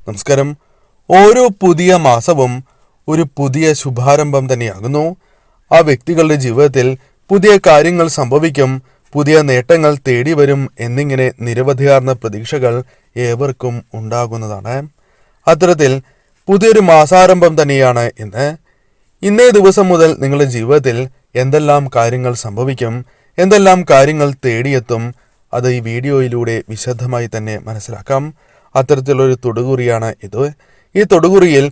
നമസ്കാരം. ഓരോ പുതിയ മാസവും ഒരു പുതിയ ശുഭാരംഭം തന്നെയാകുന്നു. ആ വ്യക്തികളുടെ ജീവിതത്തിൽ പുതിയ കാര്യങ്ങൾ സംഭവിക്കും, പുതിയ നേട്ടങ്ങൾ തേടി വരും എന്നിങ്ങനെ നിരവധിയാർന്ന പ്രതീക്ഷകൾ ഏവർക്കും ഉണ്ടാകുന്നതാണ്. അത്തരത്തിൽ പുതിയൊരു മാസാരംഭം തന്നെയാണ് ഇന്നേ ദിവസം മുതൽ നിങ്ങളുടെ ജീവിതത്തിൽ എന്തെല്ലാം കാര്യങ്ങൾ സംഭവിക്കും, എന്തെല്ലാം കാര്യങ്ങൾ തേടിയെത്തും, അത് ഈ വീഡിയോയിലൂടെ വിശദമായി തന്നെ മനസ്സിലാക്കാം. അത്തരത്തിലൊരു തൊടുകുറിയാണ് ഇത്. ഈ തൊടുകുറിയിൽ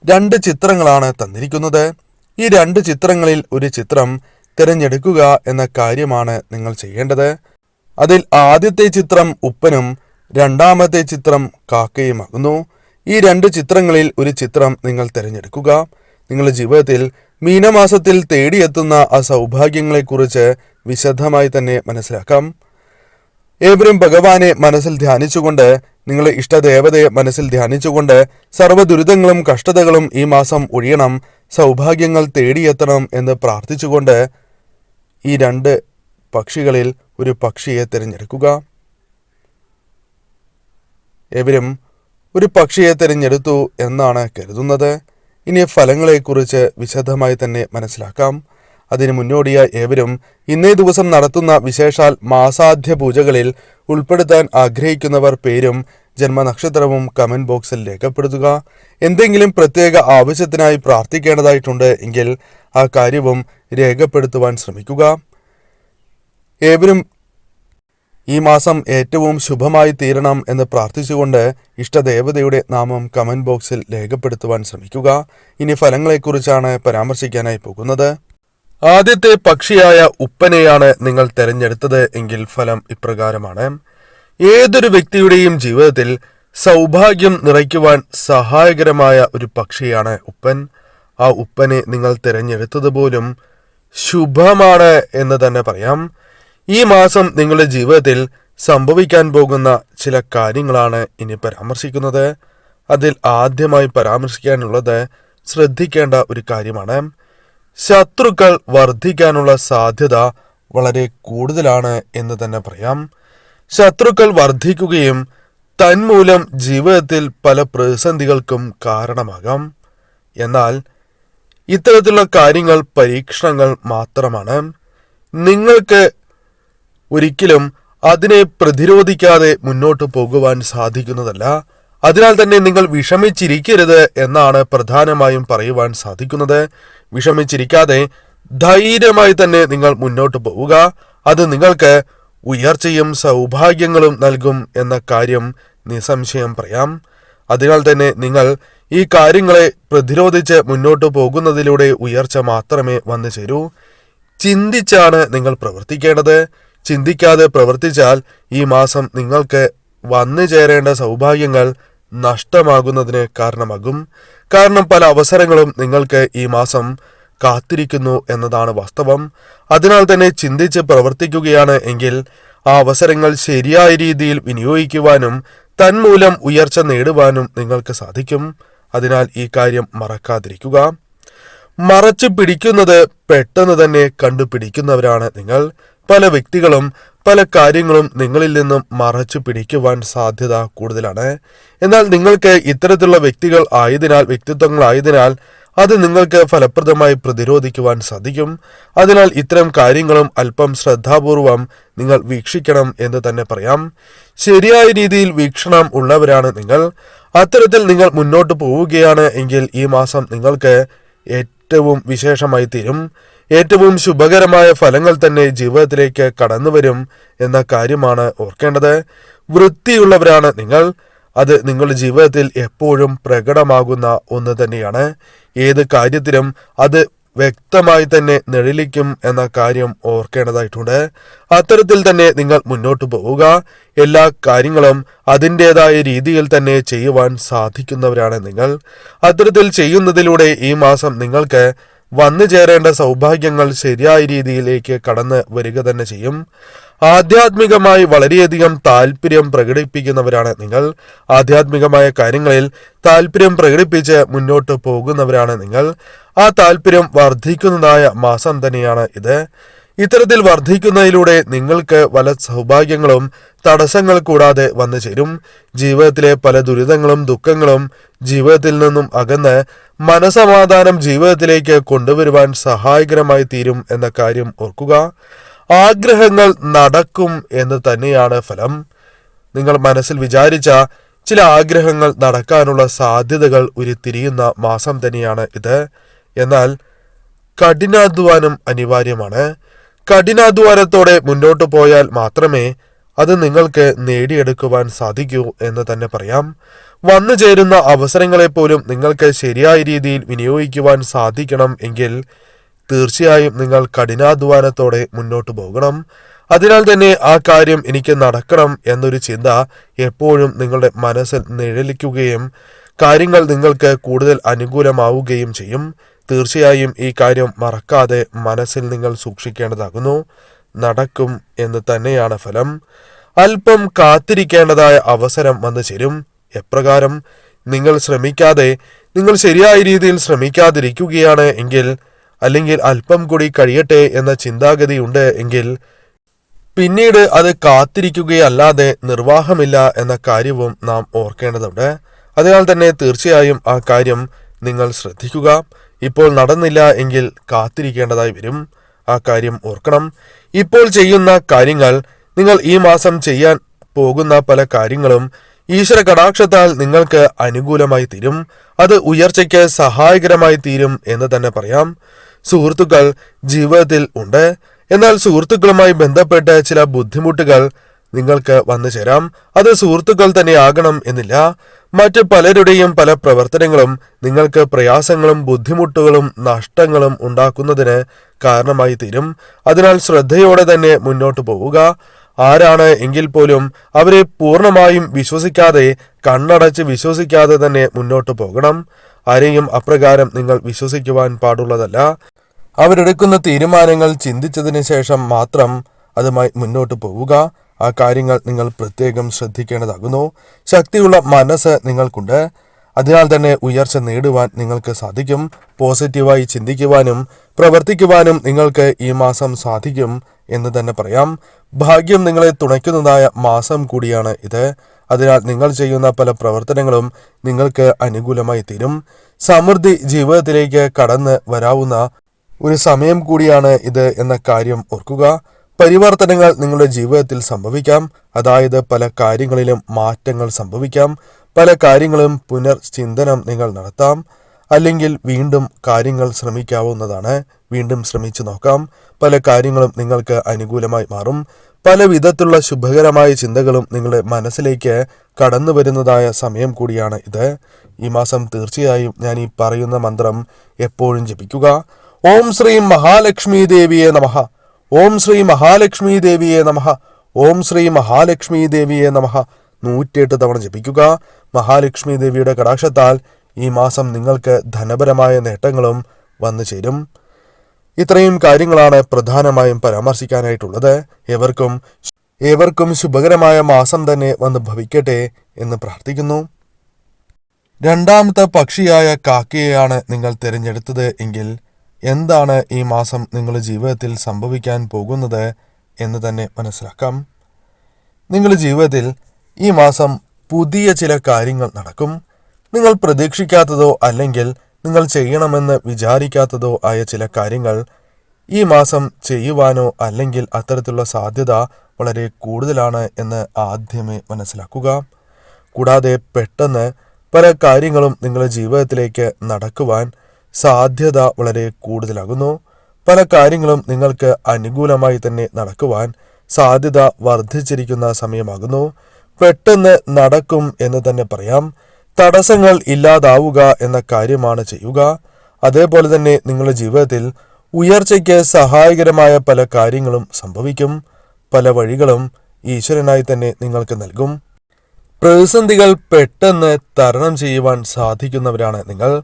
2 ചിത്രങ്ങളാണ് തന്നിരിക്കുന്നത്. ഈ 2 ചിത്രങ്ങളിൽ ഒരു ചിത്രം തിരഞ്ഞെടുക്കുക എന്ന കാര്യമാണ് നിങ്ങൾ ചെയ്യേണ്ടത്. അതിൽ ആദ്യത്തെ ചിത്രം ഉപ്പനും രണ്ടാമത്തെ ചിത്രം കാക്കയുമാകുന്നു. ഈ 2 ചിത്രങ്ങളിൽ ഒരു ചിത്രം നിങ്ങൾ തിരഞ്ഞെടുക്കുക. നിങ്ങളുടെ ജീവിതത്തിൽ മീനമാസത്തിൽ തേടിയെത്തുന്ന ആ സൗഭാഗ്യങ്ങളെക്കുറിച്ച് വിശദമായി തന്നെ മനസ്സിലാക്കാം. ഏവരും ഭഗവാനെ മനസ്സിൽ ധ്യാനിച്ചുകൊണ്ട്, നിങ്ങളുടെ ഇഷ്ടദേവതയെ മനസ്സിൽ ധ്യാനിച്ചുകൊണ്ട്, സർവ്വ ദുരിതങ്ങളും കഷ്ടതകളും ഈ മാസം ഒഴിയണം, സൗഭാഗ്യങ്ങൾ തേടിയെത്തണം എന്ന് പ്രാർത്ഥിച്ചുകൊണ്ട് ഈ 2 പക്ഷികളിൽ ഒരു പക്ഷിയെ തിരഞ്ഞെടുക്കുക. ഏവരും ഒരു പക്ഷിയെ തിരഞ്ഞെടുത്തു എന്നാണ് കരുതുന്നത്. ഇനി ഫലങ്ങളെക്കുറിച്ച് വിശദമായി തന്നെ മനസ്സിലാക്കാം. അതിനു മുന്നോടിയായി ഏവരും ഇന്നേ ദിവസം നടത്തുന്ന വിശേഷാൽ മാസാദ്യ പൂജകളിൽ ഉൾപ്പെടുത്താൻ ആഗ്രഹിക്കുന്നവർ പേരും ജന്മനക്ഷത്രവും കമന്റ് ബോക്സിൽ രേഖപ്പെടുത്തുക. എന്തെങ്കിലും പ്രത്യേക ആവശ്യത്തിനായി പ്രാർത്ഥിക്കേണ്ടതായിട്ടുണ്ട് എങ്കിൽ ആ കാര്യവും രേഖപ്പെടുത്തുവാൻ ശ്രമിക്കുക. ഏവരും ഈ മാസം ഏറ്റവും ശുഭമായി തീരണം എന്ന് പ്രാർത്ഥിച്ചുകൊണ്ട് ഇഷ്ടദേവതയുടെ നാമം കമന്റ് ബോക്സിൽ രേഖപ്പെടുത്തുവാൻ ശ്രമിക്കുക. ഇനി ഫലങ്ങളെക്കുറിച്ചാണ് പരാമർശിക്കാനായി പോകുന്നത്. ആദ്യത്തെ പക്ഷിയായ ഉപ്പനെയാണ് നിങ്ങൾ തെരഞ്ഞെടുത്തത് എങ്കിൽ ഫലം ഇപ്രകാരമാണ്. ഏതൊരു വ്യക്തിയുടെയും ജീവിതത്തിൽ സൗഭാഗ്യം നിറയ്ക്കുവാൻ സഹായകരമായ ഒരു പക്ഷിയാണ് ഉപ്പൻ. ആ ഉപ്പനെ നിങ്ങൾ തിരഞ്ഞെടുത്തത് പോലും ശുഭമാണ് എന്ന് തന്നെ പറയാം. ഈ മാസം നിങ്ങളുടെ ജീവിതത്തിൽ സംഭവിക്കാൻ പോകുന്ന ചില കാര്യങ്ങളാണ് ഇനി പരാമർശിക്കുന്നത്. അതിൽ ആദ്യമായി പരാമർശിക്കാനുള്ളത് ശ്രദ്ധിക്കേണ്ട ഒരു കാര്യമാണ്. ശത്രുക്കൾ വർദ്ധിക്കാനുള്ള സാധ്യത വളരെ കൂടുതലാണ് എന്ന് തന്നെ പറയാം. ശത്രുക്കൾ വർദ്ധിക്കുകയും തന്മൂലം ജീവിതത്തിൽ പല പ്രതിസന്ധികൾക്കും കാരണമാകാം. എന്നാൽ ഇത്തരത്തിലുള്ള കാര്യങ്ങൾ പരീക്ഷണങ്ങൾ മാത്രമാണ്. നിങ്ങൾക്ക് ഒരിക്കലും അതിനെ പ്രതിരോധിക്കാതെ മുന്നോട്ട് പോകുവാൻ സാധിക്കുന്നതല്ല. അതിനാൽ തന്നെ നിങ്ങൾ വിഷമിച്ചിരിക്കരുത് എന്നാണ് പ്രധാനമായും പറയുവാൻ സാധിക്കുന്നത്. വിഷമിച്ചിരിക്കാതെ ധൈര്യമായി തന്നെ നിങ്ങൾ മുന്നോട്ട് പോവുക. അത് നിങ്ങൾക്ക് ഉയർച്ചയും സൗഭാഗ്യങ്ങളും നൽകും എന്ന കാര്യം നിസ്സംശയം പറയാം. അതിനാൽ തന്നെ നിങ്ങൾ ഈ കാര്യങ്ങളെ പ്രതിരോധിച്ച് മുന്നോട്ട് പോകുന്നതിലൂടെ ഉയർച്ച മാത്രമേ വന്നു ചേരൂ. ചിന്തിച്ചാണ് നിങ്ങൾ പ്രവർത്തിക്കേണ്ടത്. ചിന്തിക്കാതെ പ്രവർത്തിച്ചാൽ ഈ മാസം നിങ്ങൾക്ക് വന്നു ചേരേണ്ട സൗഭാഗ്യങ്ങൾ നഷ്ടമാകുന്നതിന് കാരണമാകും. കാരണം പല അവസരങ്ങളും നിങ്ങൾക്ക് ഈ മാസം കാത്തിരിക്കുന്നു എന്നതാണ് വാസ്തവം. അതിനാൽ തന്നെ ചിന്തിച്ച് പ്രവർത്തിക്കുകയാണ് എങ്കിൽ ആ അവസരങ്ങൾ ശരിയായ രീതിയിൽ വിനിയോഗിക്കുവാനും തന്മൂലം ഉയർച്ച നേടുവാനും നിങ്ങൾക്ക് സാധിക്കും. അതിനാൽ ഈ കാര്യം മറക്കാതിരിക്കുക. മറച്ചു പിടിക്കുന്നത് പെട്ടെന്ന് തന്നെ കണ്ടുപിടിക്കുന്നവരാണ് നിങ്ങൾ. പല വ്യക്തികളും പല കാര്യങ്ങളും നിങ്ങളിൽ നിന്നും മറച്ചു പിടിക്കുവാൻ സാധ്യത കൂടുതലാണ്. എന്നാൽ നിങ്ങൾക്ക് ഇത്തരത്തിലുള്ള വ്യക്തിത്വങ്ങളായതിനാൽ അത് നിങ്ങൾക്ക് ഫലപ്രദമായി പ്രതിരോധിക്കുവാൻ സാധിക്കും. അതിനാൽ ഇത്തരം കാര്യങ്ങളും അല്പം ശ്രദ്ധാപൂർവം നിങ്ങൾ വീക്ഷിക്കണം എന്ന് തന്നെ പറയാം. ശരിയായ രീതിയിൽ വീക്ഷണം ഉള്ളവരാണ് നിങ്ങൾ. അത്തരത്തിൽ നിങ്ങൾ മുന്നോട്ട് പോവുകയാണ് എങ്കിൽ ഈ മാസം നിങ്ങൾക്ക് ഏറ്റവും വിശേഷമായി തീരും. ഏറ്റവും ശുഭകരമായ ഫലങ്ങൾ തന്നെ ജീവിതത്തിലേക്ക് കടന്നു വരും എന്ന കാര്യമാണ് ഓർക്കേണ്ടത്. വൃത്തിയുള്ളവരാണ് നിങ്ങൾ. അത് നിങ്ങളുടെ ജീവിതത്തിൽ എപ്പോഴും പ്രകടമാകുന്ന ഒന്ന് തന്നെയാണ്. ഏത് കാര്യത്തിലും അത് വ്യക്തമായി തന്നെ നിഴലിക്കും എന്ന കാര്യം ഓർക്കേണ്ടതായിട്ടുണ്ട്. അത്തരത്തിൽ തന്നെ നിങ്ങൾ മുന്നോട്ട് പോവുക. എല്ലാ കാര്യങ്ങളും അതിൻ്റെതായ രീതിയിൽ തന്നെ ചെയ്യുവാൻ സാധിക്കുന്നവരാണ് നിങ്ങൾ. അത്തരത്തിൽ ചെയ്യുന്നതിലൂടെ ഈ മാസം നിങ്ങൾക്ക് വന്നു ചേരേണ്ട സൗഭാഗ്യങ്ങൾ ശരിയായ രീതിയിലേക്ക് കടന്നു വരിക തന്നെ ചെയ്യും. ആധ്യാത്മികമായി വളരെയധികം താല്പര്യം പ്രകടിപ്പിക്കുന്നവരാണ് നിങ്ങൾ. ആധ്യാത്മികമായ കാര്യങ്ങളിൽ താല്പര്യം പ്രകടിപ്പിച്ച് മുന്നോട്ട് പോകുന്നവരാണ് നിങ്ങൾ. ആ താല്പര്യം വർദ്ധിക്കുന്നതായ മാസം തന്നെയാണ് ഇത്. ഇത്തരത്തിൽ വർദ്ധിക്കുന്നതിലൂടെ നിങ്ങൾക്ക് പല സൗഭാഗ്യങ്ങളും തടസ്സങ്ങൾ കൂടാതെ വന്നു ചേരും. ജീവിതത്തിലെ പല ദുരിതങ്ങളും ദുഃഖങ്ങളും ജീവിതത്തിൽ നിന്നും അകന്ന് മനസമാധാനം ജീവിതത്തിലേക്ക് കൊണ്ടുവരുവാൻ സഹായകരമായി തീരും എന്ന കാര്യം ഓർക്കുക. ആഗ്രഹങ്ങൾ നടക്കും എന്ന് തന്നെയാണ് ഫലം. നിങ്ങൾ മനസ്സിൽ വിചാരിച്ച ചില ആഗ്രഹങ്ങൾ നടക്കാനുള്ള സാധ്യതകൾ ഉരുത്തിരിയുന്ന മാസം തന്നെയാണ് ഇത്. എന്നാൽ കഠിനാധ്വാനം അനിവാര്യമാണ്. കഠിനാധ്വാനത്തോടെ മുന്നോട്ട് പോയാൽ മാത്രമേ അത് നിങ്ങൾക്ക് നേടിയെടുക്കുവാൻ സാധിക്കൂ എന്ന് തന്നെ പറയാം. വന്നു ചേരുന്ന അവസരങ്ങളെപ്പോലും നിങ്ങൾക്ക് ശരിയായ രീതിയിൽ വിനിയോഗിക്കുവാൻ സാധിക്കണം എങ്കിൽ തീർച്ചയായും നിങ്ങൾ കഠിനാധ്വാനത്തോടെ മുന്നോട്ട് പോകണം. അതിനാൽ തന്നെ ആ കാര്യം എനിക്ക് നടക്കണം എന്നൊരു ചിന്ത എപ്പോഴും നിങ്ങളുടെ മനസ്സിൽ നിഴലിക്കുകയും കാര്യങ്ങൾ നിങ്ങൾക്ക് കൂടുതൽ അനുകൂലമാവുകയും ചെയ്യും. തീർച്ചയായും ഈ കാര്യം മറക്കാതെ മനസ്സിൽ നിങ്ങൾ സൂക്ഷിക്കേണ്ടതാകുന്നു. നടക്കും എന്ന് തന്നെയാണ് ഫലം. അല്പം കാത്തിരിക്കേണ്ടതായ അവസരം വന്നു ചേരും. എപ്രകാരം? നിങ്ങൾ ശ്രമിക്കാതെ, നിങ്ങൾ ശരിയായ രീതിയിൽ ശ്രമിക്കാതിരിക്കുകയാണ് എങ്കിൽ, അല്ലെങ്കിൽ അല്പം കൂടി കഴിയട്ടെ എന്ന ചിന്താഗതിയുണ്ട് എങ്കിൽ പിന്നീട് അത് കാത്തിരിക്കുകയല്ലാതെ നിർവാഹമില്ല എന്ന കാര്യവും നാം ഓർക്കേണ്ടതുണ്ട്. അതിനാൽ തന്നെ തീർച്ചയായും ആ കാര്യം നിങ്ങൾ ശ്രദ്ധിക്കുക. ഇപ്പോൾ നടന്നില്ല എങ്കിൽ കാത്തിരിക്കേണ്ടതായി വരും. ആ കാര്യം ഓർക്കണം. ഇപ്പോൾ ചെയ്യുന്ന കാര്യങ്ങൾ, നിങ്ങൾ ഈ മാസം ചെയ്യാൻ പോകുന്ന പല കാര്യങ്ങളും ഈശ്വര കടാക്ഷത്താൽ നിങ്ങൾക്ക് അനുകൂലമായി തീരും. അത് ഉയർച്ചയ്ക്ക് സഹായകരമായി തീരും എന്ന് തന്നെ പറയാം. സുഹൃത്തുക്കൾ ജീവിതത്തിൽ ഉണ്ട്. എന്നാൽ സുഹൃത്തുക്കളുമായി ബന്ധപ്പെട്ട് ചില ബുദ്ധിമുട്ടുകൾ നിങ്ങൾക്ക് വന്നു ചേരാം. അത് സുഹൃത്തുക്കൾ തന്നെ ആകണം എന്നില്ല. മറ്റ് പലരുടെയും പല പ്രവർത്തനങ്ങളും നിങ്ങൾക്ക് പ്രയാസങ്ങളും ബുദ്ധിമുട്ടുകളും നഷ്ടങ്ങളും ഉണ്ടാക്കുന്നതിന് കാരണമായി തീരും. അതിനാൽ ശ്രദ്ധയോടെ തന്നെ മുന്നോട്ട് പോവുക. ആരാണ് എങ്കിൽ പോലും അവരെ പൂർണ്ണമായും വിശ്വസിക്കാതെ, കണ്ണടച്ച് വിശ്വസിക്കാതെ തന്നെ മുന്നോട്ട് പോകണം. ആരെയും അപ്രകാരം നിങ്ങൾ വിശ്വസിക്കുവാൻ പാടുള്ളതല്ല. അവരെടുക്കുന്ന തീരുമാനങ്ങൾ ചിന്തിച്ചതിന് ശേഷം മാത്രം അതുമായി മുന്നോട്ട് പോവുക. ആ കാര്യങ്ങൾ നിങ്ങൾ പ്രത്യേകം ശ്രദ്ധിക്കേണ്ടതാകുന്നു. ശക്തിയുള്ള മനസ്സ് നിങ്ങൾക്കുണ്ട്. അതിനാൽ തന്നെ ഉയർച്ച നേടുവാൻ നിങ്ങൾക്ക് സാധിക്കും. പോസിറ്റീവായി ചിന്തിക്കുവാനും പ്രവർത്തിക്കുവാനും നിങ്ങൾക്ക് ഈ മാസം സാധിക്കും എന്ന് തന്നെ പറയാം. ഭാഗ്യം നിങ്ങളെ തുണയ്ക്കുന്നതായ മാസം കൂടിയാണ് ഇത്. അതിനാൽ നിങ്ങൾ ചെയ്യുന്ന പല പ്രവർത്തനങ്ങളും നിങ്ങൾക്ക് അനുകൂലമായി തീരും. സമൃദ്ധി ജീവിതത്തിലേക്ക് കടന്ന് വരാവുന്ന ഒരു സമയം കൂടിയാണ് ഇത് എന്ന കാര്യം ഓർക്കുക. പരിവർത്തനങ്ങൾ നിങ്ങളുടെ ജീവിതത്തിൽ സംഭവിക്കാം. അതായത് പല കാര്യങ്ങളിലും മാറ്റങ്ങൾ സംഭവിക്കാം. പല കാര്യങ്ങളും പുനർചിന്തനം നിങ്ങൾ നടത്താം. അല്ലെങ്കിൽ വീണ്ടും കാര്യങ്ങൾ ശ്രമിക്കാവുന്നതാണ്. വീണ്ടും ശ്രമിച്ചു നോക്കാം. പല കാര്യങ്ങളും നിങ്ങൾക്ക് അനുകൂലമായി മാറും. പല വിധത്തിലുള്ള ശുഭകരമായ ചിന്തകളും നിങ്ങളുടെ മനസ്സിലേക്ക് കടന്നു വരുന്നതായ സമയം കൂടിയാണ് ഇത്. ഈ മാസം തീർച്ചയായും ഞാൻ ഈ പറയുന്ന മന്ത്രം എപ്പോഴും ജപിക്കുക. ഓം ശ്രീ മഹാലക്ഷ്മി ദേവിയെ നമഃ. ഓം ശ്രീ മഹാലക്ഷ്മി ദേവിയെ നമഃ. ഓം ശ്രീ മഹാലക്ഷ്മി ദേവിയെ നമഃ 108 തവണ ജപിക്കുക. മഹാലക്ഷ്മി ദേവിയുടെ കടാക്ഷത്താൽ ഈ മാസം നിങ്ങൾക്ക് ധനപരമായ നേട്ടങ്ങളും വന്നു ചേരും. ഇത്രയും കാര്യങ്ങളാണ് പ്രധാനമായും പരാമർശിക്കാനായിട്ടുള്ളത്. ഏവർക്കും ശുഭകരമായ മാസം തന്നെ വന്ന് ഭവിക്കട്ടെ എന്ന് പ്രാർത്ഥിക്കുന്നു. രണ്ടാമത്തെ പക്ഷിയായ കാക്കയെയാണ് നിങ്ങൾ തിരഞ്ഞെടുത്തത് എങ്കിൽ എന്താണ് ഈ മാസം നിങ്ങളുടെ ജീവിതത്തിൽ സംഭവിക്കാൻ പോകുന്നത് എന്ന് തന്നെ മനസ്സിലാക്കാം. നിങ്ങളുടെ ജീവിതത്തിൽ ഈ മാസം പുതിയ ചില കാര്യങ്ങൾ നടക്കും. നിങ്ങൾ പ്രതീക്ഷിക്കാത്തതോ അല്ലെങ്കിൽ നിങ്ങൾ ചെയ്യണമെന്ന് വിചാരിക്കാത്തതോ ആയ ചില കാര്യങ്ങൾ ഈ മാസം ചെയ്യുവാനോ അല്ലെങ്കിൽ അത്തരത്തിലുള്ള സാധ്യത വളരെ കൂടുതലാണ് എന്ന് ആദ്യമേ മനസ്സിലാക്കുക. കൂടാതെ പെട്ടെന്ന് പല കാര്യങ്ങളും നിങ്ങളുടെ ജീവിതത്തിലേക്ക് നടക്കുവാൻ സാധ്യത വളരെ കൂടുതലാകുന്നു. പല കാര്യങ്ങളും നിങ്ങൾക്ക് അനുകൂലമായി തന്നെ നടക്കുവാൻ സാധ്യത വർദ്ധിച്ചിരിക്കുന്ന സമയമാകുന്നു. പെട്ടെന്ന് നടക്കും എന്ന് തന്നെ പറയാം. തടസ്സങ്ങൾ ഇല്ലാതാവുക എന്ന കാര്യമാണ് ചെയ്യുക. അതേപോലെ തന്നെ നിങ്ങളുടെ ജീവിതത്തിൽ ഉയർച്ചയ്ക്ക് സഹായകരമായ പല കാര്യങ്ങളും സംഭവിക്കും. പല വഴികളും ഈശ്വരനായി തന്നെ നിങ്ങൾക്ക് നൽകും. പ്രതിസന്ധികൾ പെട്ടെന്ന് തരണം ചെയ്യുവാൻ സാധിക്കുന്നവരാണ് നിങ്ങൾ.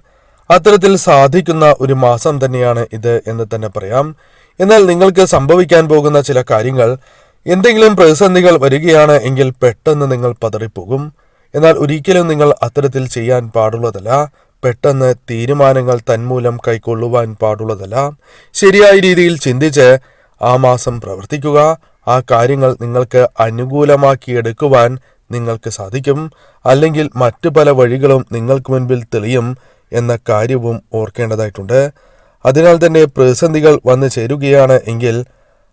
അത്തരത്തിൽ സാധിക്കുന്ന ഒരു മാസം തന്നെയാണ് ഇത് എന്ന് തന്നെ പറയാം. എന്നാൽ നിങ്ങൾക്ക് സംഭവിക്കാൻ പോകുന്ന ചില കാര്യങ്ങൾ, എന്തെങ്കിലും പ്രതിസന്ധികൾ വരികയാണ് എങ്കിൽ പെട്ടെന്ന് നിങ്ങൾ പതറിപ്പോകും. എന്നാൽ ഒരിക്കലും നിങ്ങൾ അത്തരത്തിൽ ചെയ്യാൻ പാടുള്ളതല്ല. പെട്ടെന്ന് തീരുമാനങ്ങൾ തന്മൂലം കൈക്കൊള്ളുവാൻ പാടുള്ളതല്ല. ശരിയായ രീതിയിൽ ചിന്തിച്ച് ആ മാസം പ്രവർത്തിക്കുക. ആ കാര്യങ്ങൾ നിങ്ങൾക്ക് അനുകൂലമാക്കിയെടുക്കുവാൻ നിങ്ങൾക്ക് സാധിക്കും. അല്ലെങ്കിൽ മറ്റു പല വഴികളും നിങ്ങൾക്ക് മുൻപിൽ തെളിയും എന്ന കാര്യവും ഓർക്കേണ്ടതായിട്ടുണ്ട്. അതിനാൽ തന്നെ പ്രതിസന്ധികൾ വന്നു ചേരുകയാണ് എങ്കിൽ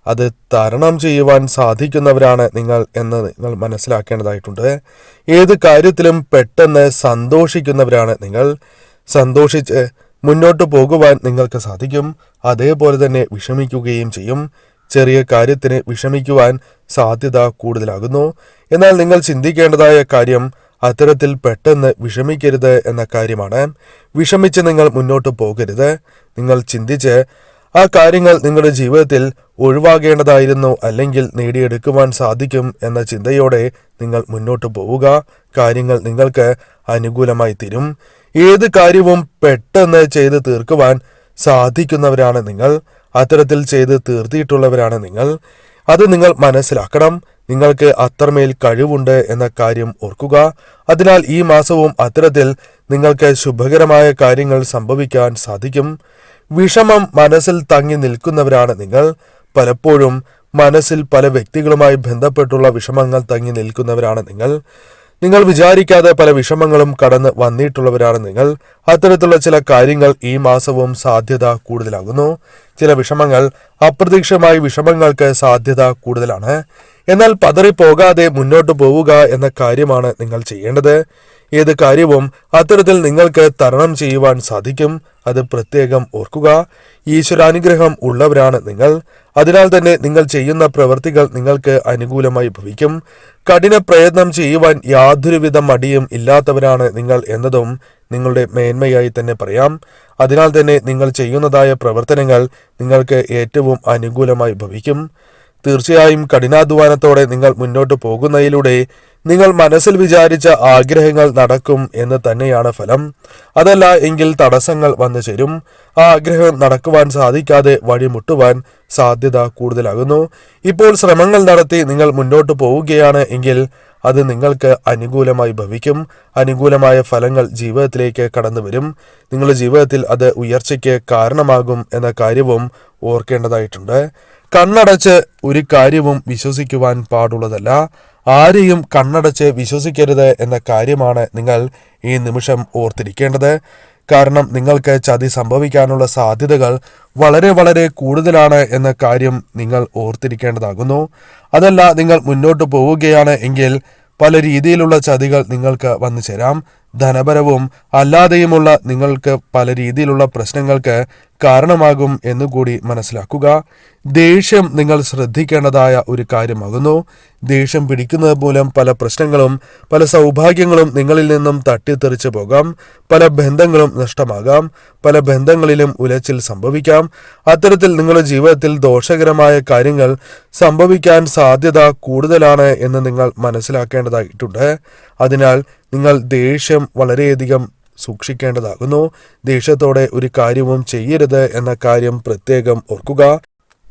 അത് തരണം ചെയ്യുവാൻ സാധിക്കുന്നവരാണ് നിങ്ങൾ എന്ന് നിങ്ങൾ മനസ്സിലാക്കേണ്ടതായിട്ടുണ്ട്. ഏത് കാര്യത്തിലും പെട്ടെന്ന് സന്തോഷിക്കുന്നവരാണ് നിങ്ങൾ. സന്തോഷിച്ച് മുന്നോട്ട് പോകുവാൻ നിങ്ങൾക്ക് സാധിക്കും. അതേപോലെ തന്നെ വിഷമിക്കുകയും ചെയ്യും. ചെറിയ കാര്യത്തിന് വിഷമിക്കുവാൻ സാധ്യത കൂടുതലാകുന്നു. എന്നാൽ നിങ്ങൾ ചിന്തിക്കേണ്ടതായ കാര്യം അത്തരത്തിൽ പെട്ടെന്ന് വിഷമിക്കരുത് എന്ന കാര്യമാണ്. വിഷമിച്ച് നിങ്ങൾ മുന്നോട്ട് പോകരുത്. നിങ്ങൾ ചിന്തിച്ച് ആ കാര്യങ്ങൾ നിങ്ങളുടെ ജീവിതത്തിൽ ഒഴിവാകേണ്ടതായിരുന്നു, അല്ലെങ്കിൽ നേടിയെടുക്കുവാൻ സാധിക്കും എന്ന ചിന്തയോടെ നിങ്ങൾ മുന്നോട്ട് പോവുക. കാര്യങ്ങൾ നിങ്ങൾക്ക് അനുകൂലമായി തീരും. ഏത് കാര്യവും പെട്ടെന്ന് ചെയ്ത് തീർക്കുവാൻ സാധിക്കുന്നവരാണ് നിങ്ങൾ. അത്തരത്തിൽ ചെയ്ത് തീർത്തിട്ടുള്ളവരാണ് നിങ്ങൾ. അത് നിങ്ങൾ മനസ്സിലാക്കണം. നിങ്ങൾക്ക് അത്രമേൽ കഴിവുണ്ട് എന്ന കാര്യം ഓർക്കുക. അതിനാൽ ഈ മാസവും അത്തരത്തിൽ നിങ്ങൾക്ക് ശുഭകരമായ കാര്യങ്ങൾ സംഭവിക്കാൻ സാധിക്കും. വിഷമം മനസ്സിൽ തങ്ങി നിൽക്കുന്നവരാണ് നിങ്ങൾ. പലപ്പോഴും മനസ്സിൽ പല വ്യക്തികളുമായി ബന്ധപ്പെട്ടുള്ള വിഷമങ്ങൾ തങ്ങി നിൽക്കുന്നവരാണ് നിങ്ങൾ. നിങ്ങൾ വിചാരിക്കാതെ പല വിഷമങ്ങളും കടന്ന് വന്നിട്ടുള്ളവരാണ് നിങ്ങൾ. അത്തരത്തിലുള്ള ചില കാര്യങ്ങൾ ഈ മാസവും സാധ്യത കൂടുതലാകുന്നു. ചില വിഷമങ്ങൾ അപ്രതീക്ഷിതമായ വിഷമങ്ങൾക്ക് സാധ്യത കൂടുതലാണ്. എന്നാൽ പതറിപ്പോകാതെ മുന്നോട്ട് പോവുക എന്ന കാര്യമാണ് നിങ്ങൾ ചെയ്യേണ്ടത്. ഏത് കാര്യവും അത്തരത്തിൽ നിങ്ങൾക്ക് തരണം ചെയ്യുവാൻ സാധിക്കും. അത് പ്രത്യേകം ഓർക്കുക. ഈശ്വരാനുഗ്രഹം ഉള്ളവരാണ് നിങ്ങൾ. അതിനാൽ തന്നെ നിങ്ങൾ ചെയ്യുന്ന പ്രവൃത്തികൾ നിങ്ങൾക്ക് അനുകൂലമായി ഭവിക്കും. കഠിന പ്രയത്നം ചെയ്യുവാൻ യാതൊരുവിധ മടിയും ഇല്ലാത്തവരാണ് നിങ്ങൾ എന്നതും നിങ്ങളുടെ മേന്മയായി തന്നെ പറയാം. അതിനാൽ തന്നെ നിങ്ങൾ ചെയ്യുന്നതായ പ്രവർത്തനങ്ങൾ നിങ്ങൾക്ക് ഏറ്റവും അനുകൂലമായി ഭവിക്കും. തീർച്ചയായും കഠിനാധ്വാനത്തോടെ നിങ്ങൾ മുന്നോട്ട് പോകുന്നതിലൂടെ നിങ്ങൾ മനസ്സിൽ വിചാരിച്ച ആഗ്രഹങ്ങൾ നടക്കും എന്ന് തന്നെയാണ് ഫലം. അതല്ല എങ്കിൽ തടസ്സങ്ങൾ വന്നു ചേരും. ആ ആഗ്രഹം നടക്കുവാൻ സാധിക്കാതെ വഴിമുട്ടുവാൻ സാധ്യത കൂടുതലാകുന്നു. ഇപ്പോൾ ശ്രമങ്ങൾ നടത്തി നിങ്ങൾ മുന്നോട്ട് പോവുകയാണ് എങ്കിൽ അത് നിങ്ങൾക്ക് അനുകൂലമായി ഭവിക്കും. അനുകൂലമായ ഫലങ്ങൾ ജീവിതത്തിലേക്ക് കടന്നു വരും. നിങ്ങളുടെ ജീവിതത്തിൽ അത് ഉയർച്ചയ്ക്ക് കാരണമാകും എന്ന കാര്യവും ഓർക്കേണ്ടതായിട്ടുണ്ട്. കണ്ണടച്ച് ഒരു കാര്യവും വിശ്വസിക്കുവാൻ പാടുള്ളതല്ല. ആരെയും കണ്ണടച്ച് വിശ്വസിക്കരുത് എന്ന കാര്യമാണ് നിങ്ങൾ ഈ നിമിഷം ഓർത്തിരിക്കേണ്ടത്. കാരണം നിങ്ങൾക്ക് ചതി സംഭവിക്കാനുള്ള സാധ്യതകൾ വളരെ വളരെ കൂടുതലാണ് എന്ന കാര്യം നിങ്ങൾ ഓർത്തിരിക്കേണ്ടതാകുന്നു. അതല്ല, നിങ്ങൾ മുന്നോട്ട് പോവുകയാണ് എങ്കിൽ പല രീതിയിലുള്ള ചതികൾ നിങ്ങൾക്ക് വന്നു ചേരാം. ധനപരവും അല്ലാതെയുമുള്ള നിങ്ങൾക്ക് പല രീതിയിലുള്ള പ്രശ്നങ്ങൾക്ക് കാരണമാകും എന്നുകൂടി മനസ്സിലാക്കുക. ദേഷ്യം നിങ്ങൾ ശ്രദ്ധിക്കേണ്ടതായ ഒരു കാര്യമാകുന്നു. ദേഷ്യം പിടിക്കുന്നത് മൂലം പല പ്രശ്നങ്ങളും പല സൗഭാഗ്യങ്ങളും നിങ്ങളിൽ നിന്നും തട്ടിത്തെറിച്ചു പോകാം. പല ബന്ധങ്ങളും നഷ്ടമാകാം. പല ബന്ധങ്ങളിലും ഉലച്ചിൽ സംഭവിക്കാം. അത്തരത്തിൽ നിങ്ങളുടെ ജീവിതത്തിൽ ദോഷകരമായ കാര്യങ്ങൾ സംഭവിക്കാൻ സാധ്യത കൂടുതലാണ് എന്ന് നിങ്ങൾ മനസ്സിലാക്കേണ്ടതായിട്ടുണ്ട്. അതിനാൽ നിങ്ങൾ ദേഷ്യം വളരെയധികം സൂക്ഷിക്കേണ്ടതാകുന്നു. ദേഷ്യത്തോടെ ഒരു കാര്യവും ചെയ്യരുത് എന്ന കാര്യം പ്രത്യേകം ഓർക്കുക.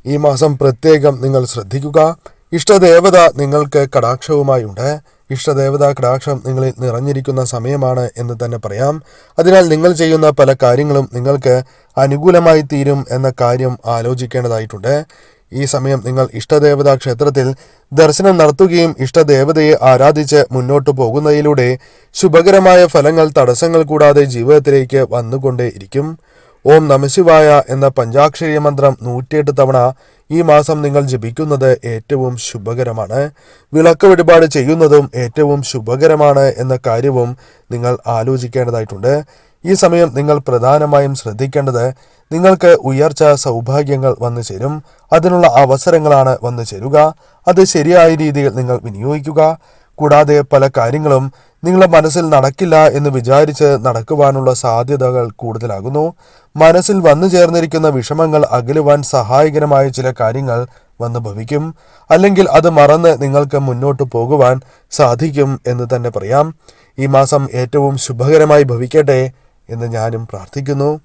ഈ മാസം പ്രത്യേകം നിങ്ങൾ ശ്രദ്ധിക്കുക. ഇഷ്ടദേവത നിങ്ങൾക്ക് കടാക്ഷവുമായുണ്ട്. ഇഷ്ടദേവത കടാക്ഷം നിങ്ങളിൽ നിറഞ്ഞിരിക്കുന്ന സമയമാണ് എന്ന് തന്നെ പറയാം. അതിനാൽ നിങ്ങൾ ചെയ്യുന്ന പല കാര്യങ്ങളും നിങ്ങൾക്ക് അനുകൂലമായി തീരും എന്ന കാര്യം ആലോചിക്കേണ്ടതായിട്ടുണ്ട്. ഈ സമയം നിങ്ങൾ ഇഷ്ടദേവതാ ക്ഷേത്രത്തിൽ ദർശനം നടത്തുകയും ഇഷ്ടദേവതയെ ആരാധിച്ച് മുന്നോട്ടു പോകുന്നതിലൂടെ ശുഭകരമായ ഫലങ്ങൾ തടസ്സങ്ങൾ കൂടാതെ ജീവിതത്തിലേക്ക് വന്നുകൊണ്ടേയിരിക്കും. ഓം നമഃശിവായ എന്ന പഞ്ചാക്ഷരി മന്ത്രം 108 തവണ ഈ മാസം നിങ്ങൾ ജപിക്കുന്നത് ഏറ്റവും ശുഭകരമാണ്. വിളക്ക് വഴിപാട് ചെയ്യുന്നതും ഏറ്റവും ശുഭകരമാണ് എന്ന കാര്യവും നിങ്ങൾ ആലോചിക്കേണ്ടതായിട്ടുണ്ട്. ഈ സമയം നിങ്ങൾ പ്രധാനമായും ശ്രദ്ധിക്കേണ്ടത് നിങ്ങൾക്ക് ഉയർച്ച സൗഭാഗ്യങ്ങൾ വന്നു ചേരും. അതിനുള്ള അവസരങ്ങളാണ് വന്നു ചേരുക. അത് ശരിയായ രീതിയിൽ നിങ്ങൾ വിനിയോഗിക്കുക. കൂടാതെ പല കാര്യങ്ങളും നിങ്ങളുടെ മനസ്സിൽ നടക്കില്ല എന്ന് വിചാരിച്ച് നടക്കുവാനുള്ള സാധ്യതകൾ കൂടുതലാകുന്നു. മനസ്സിൽ വന്നു ചേർന്നിരിക്കുന്ന വിഷമങ്ങൾ അകലുവാൻ സഹായകരമായ ചില കാര്യങ്ങൾ വന്നു ഭവിക്കും. അല്ലെങ്കിൽ അത് മറന്ന് നിങ്ങൾക്ക് മുന്നോട്ട് പോകുവാൻ സാധിക്കും എന്ന് തന്നെ പറയാം. ഈ മാസം ഏറ്റവും ശുഭകരമായി ഭവിക്കട്ടെ എന്ന് ഞാനും പ്രാർത്ഥിക്കുന്നു.